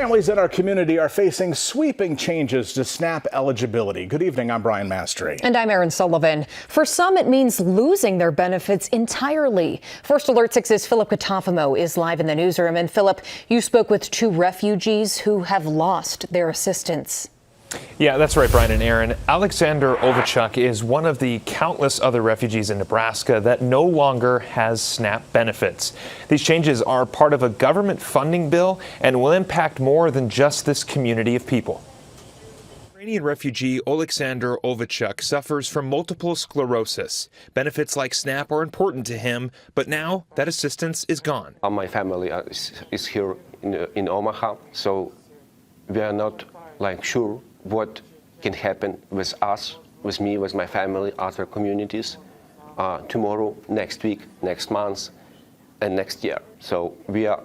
Families in our community are facing sweeping changes to SNAP eligibility. Good evening, I'm Brian Mastery. And I'm Erin Sullivan. For some, it means losing their benefits entirely. First Alert 6's Philip Katafamo is live in the newsroom. And Philip, you spoke with two refugees who have lost their assistance. Yeah, that's right, Brian and Aaron. Alexander Ovechuk is one of the countless other refugees in Nebraska that no longer has SNAP benefits. These changes are part of a government funding bill and will impact more than just this community of people. Ukrainian refugee Alexander Ovechuk suffers from multiple sclerosis. Benefits like SNAP are important to him, but now that assistance is gone. My family is here in Omaha, so we are not sure what can happen with us, with me, with my family, other communities, tomorrow, next week, next month, and next year. So we are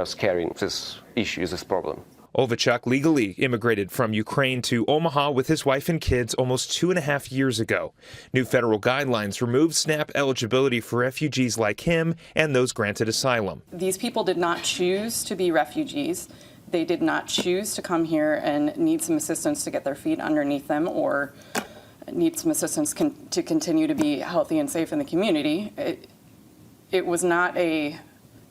scaring this issue, this problem. Ovechuk legally immigrated from Ukraine to Omaha with his wife and kids almost 2.5 years ago. New federal guidelines removed SNAP eligibility for refugees like him and those granted asylum. These people did not choose to be refugees. They did not choose to come here and need some assistance to get their feet underneath them or need some assistance to continue to be healthy and safe in the community. It was not a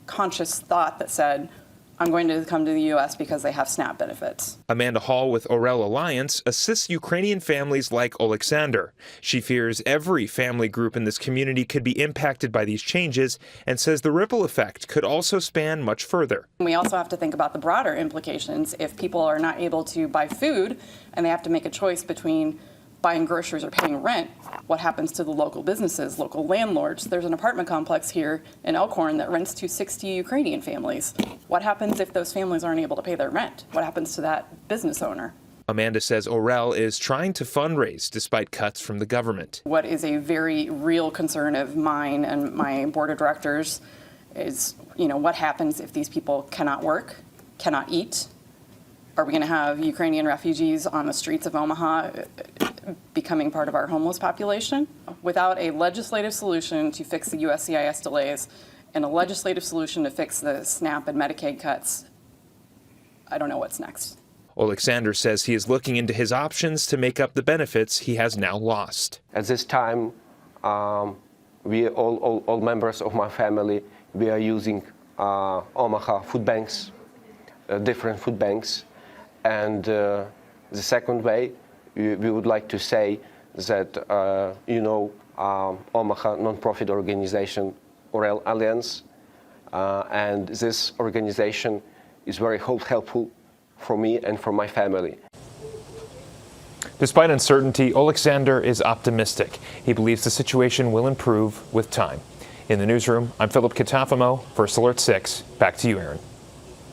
conscious thought that said, I'm going to come to the U.S. because they have SNAP benefits. Amanda Hall with Orel Alliance assists Ukrainian families like Alexander. She fears every family group in this community could be impacted by these changes and says the ripple effect could also span much further. We also have to think about the broader implications. If people are not able to buy food and they have to make a choice between buying groceries or paying rent, what happens to the local businesses, local landlords? There's an apartment complex here in Elkhorn that rents to 60 Ukrainian families. What happens if those families aren't able to pay their rent? What happens to that business owner? Amanda says Orel is trying to fundraise despite cuts from the government. What is a very real concern of mine and my board of directors is, what happens if these people cannot work, cannot eat? Are we going to have Ukrainian refugees on the streets of Omaha becoming part of our homeless population? Without a legislative solution to fix the USCIS delays and a legislative solution to fix the SNAP and Medicaid cuts, I don't know what's next. Alexander says he is looking into his options to make up the benefits he has now lost. At this time, we all members of my family, we are using Omaha food banks, different food banks. And the second way, we would like to say that, Omaha nonprofit organization, Orel Alliance, and this organization is very helpful for me and for my family. Despite uncertainty, Alexander is optimistic. He believes the situation will improve with time. In the newsroom, I'm Philip Katafamo, First Alert 6. Back to you, Aaron.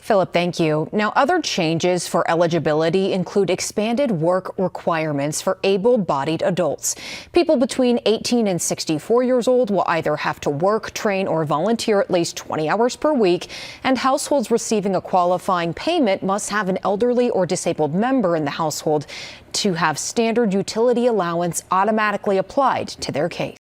Philip, thank you. Now, other changes for eligibility include expanded work requirements for able-bodied adults. People between 18 and 64 years old will either have to work, train, or volunteer at least 20 hours per week, and households receiving a qualifying payment must have an elderly or disabled member in the household to have standard utility allowance automatically applied to their case.